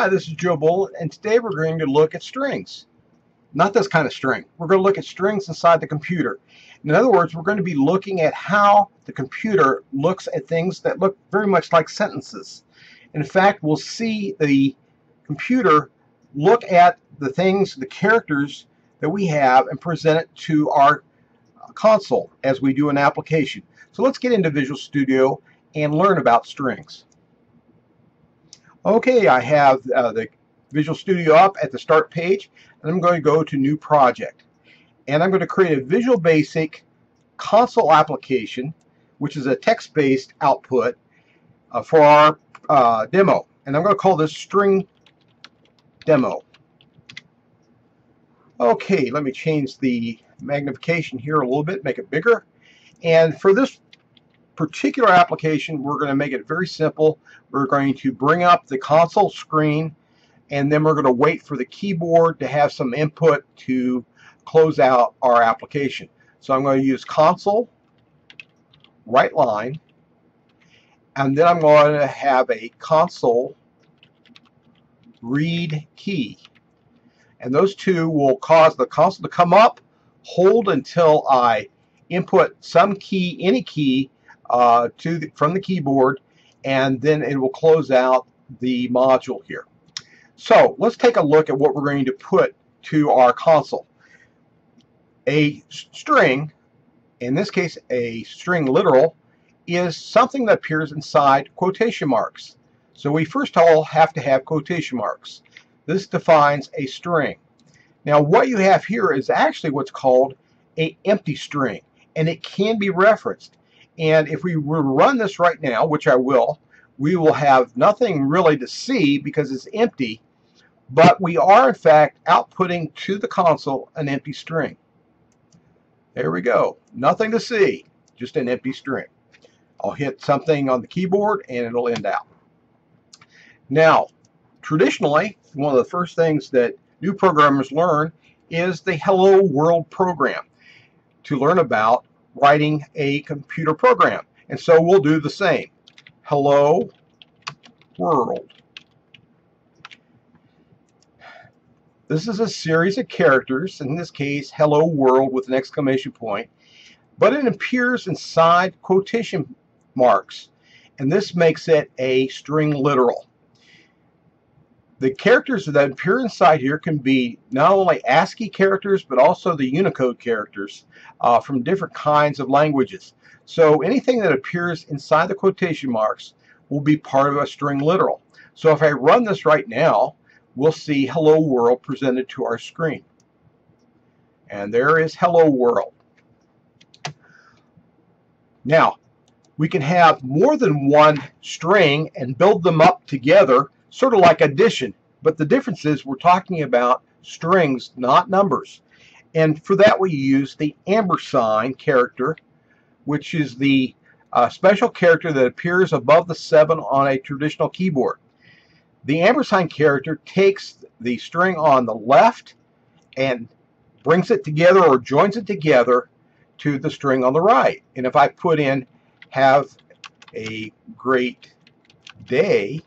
Hi, this is Joe Bullitt, and today we're going to look at strings. Not this kind of string. We're going to look at strings inside the computer. In other words, we're going to be looking at how the computer looks at things that look very much like sentences. In fact, we'll see the computer look at the things, the characters that we have, and present it to our console as we do an application. So let's get into Visual Studio and learn about strings. Okay, I have the Visual Studio up at the Start page, and I'm going to go to New Project. And I'm going to create a Visual Basic console application, which is a text-based output for our demo. And I'm going to call this String Demo. Okay, let me change the magnification here a little bit, make it bigger. And for this particular application, we're going to make it very simple. We're going to bring up the console screen, and then we're going to wait for the keyboard to have some input to close out our application. So I'm going to use console, right line, and then I'm going to have a console read key. And those two will cause the console to come up, hold until I input some key, any key, from the keyboard, and then it will close out the module here. So let's take a look at what we're going to put to our console. A string, in this case a string literal, is something that appears inside quotation marks. So we first of all have to have quotation marks. This defines a string. Now what you have here is actually what's called an empty string, and it can be referenced. And if we were to run this right now, which I will, we will have nothing really to see because it's empty, but we are in fact outputting to the console an empty string. There we go. Nothing to see, just an empty string. I'll hit something on the keyboard and it'll end out. Now, traditionally, one of the first things that new programmers learn is the Hello World program to learn about writing a computer program. And so we'll do the same. Hello World. This is a series of characters, in this case Hello World with an exclamation point, but it appears inside quotation marks, and this makes it a string literal. The characters that appear inside here can be not only ASCII characters but also the Unicode characters from different kinds of languages. So anything that appears inside the quotation marks will be part of a string literal. So if I run this right now, we'll see Hello World presented to our screen. And there is Hello World. Now, we can have more than one string and build them up together, sort of like addition. But the difference is we're talking about strings, not numbers. And for that we use the ampersand character, which is the special character that appears above the 7 on a traditional keyboard. The ampersand character takes the string on the left and brings it together or joins it together to the string on the right. And if I put in "have a great day"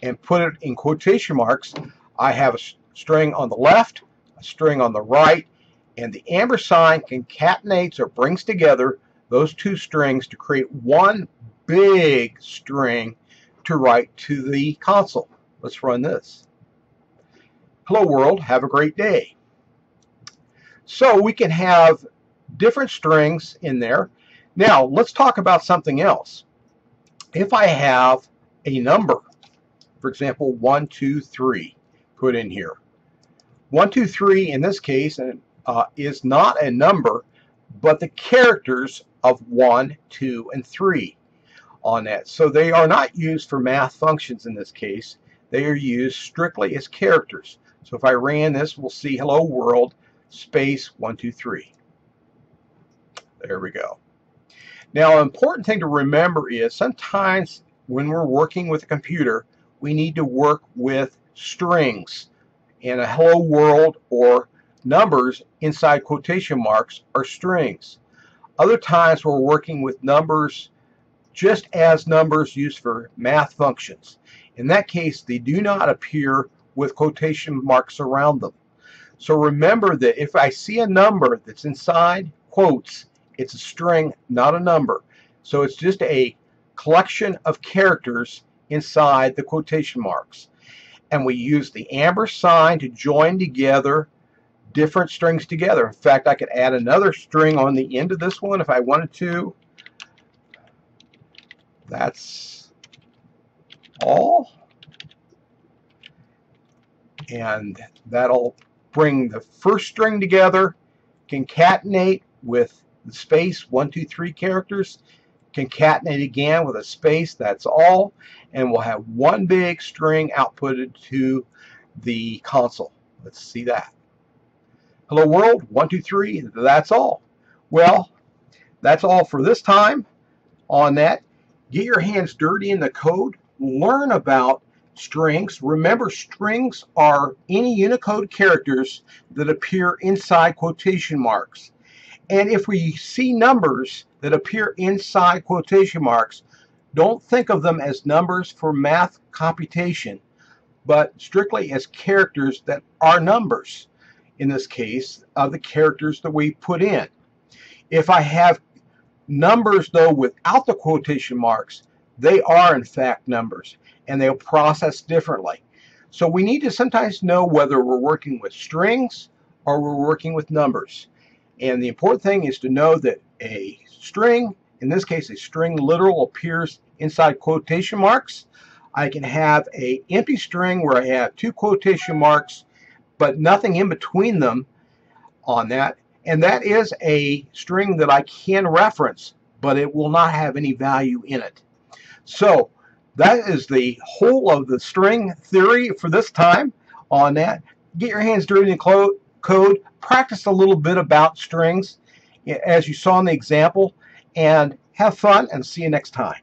and put it in quotation marks, I have a string on the left, a string on the right, and the ampersand concatenates or brings together those two strings to create one big string to write to the console. Let's run this. Hello World, have a great day. So we can have different strings in there. Now let's talk about something else. If I have a number, for example 1, 2, 3, put in here. 1, 2, 3 in this case is not a number, but the characters of 1, 2, and 3 on that. So they are not used for math functions in this case. They are used strictly as characters. So if I ran this, we'll see Hello World space 1, 2, 3. There we go. Now, an important thing to remember is sometimes when we're working with a computer, we need to work with strings. And a Hello World or numbers inside quotation marks are strings. Other times we're working with numbers just as numbers used for math functions. In that case, they do not appear with quotation marks around them. So remember that if I see a number that's inside quotes, it's a string, not a number. So it's just a collection of characters inside the quotation marks. And we use the amber sign to join together different strings together. In fact, I could add another string on the end of this one if I wanted to. That's all. And that'll bring the first string together, concatenate with the space, 1, 2, 3 characters, concatenate again with a space, that's all, and we'll have one big string outputted to the console. Let's see that. Hello world, 1, 2, 3, that's all. Well, that's all for this time on that. Get your hands dirty in the code, learn about strings. Remember, strings are any Unicode characters that appear inside quotation marks. And if we see numbers that appear inside quotation marks, don't think of them as numbers for math computation, but strictly as characters that are numbers, in this case, of the characters that we put in. If I have numbers, though, without the quotation marks, they are, in fact, numbers, and they'll process differently. So we need to sometimes know whether we're working with strings or we're working with numbers. And the important thing is to know that a string, in this case a string literal, appears inside quotation marks. I can have an empty string where I have 2 quotation marks but nothing in between them on that. And that is a string that I can reference, but it will not have any value in it. So that is the whole of the string theory for this time on that. Get your hands dirty in code, practice a little bit about strings as you saw in the example, and have fun, and see you next time.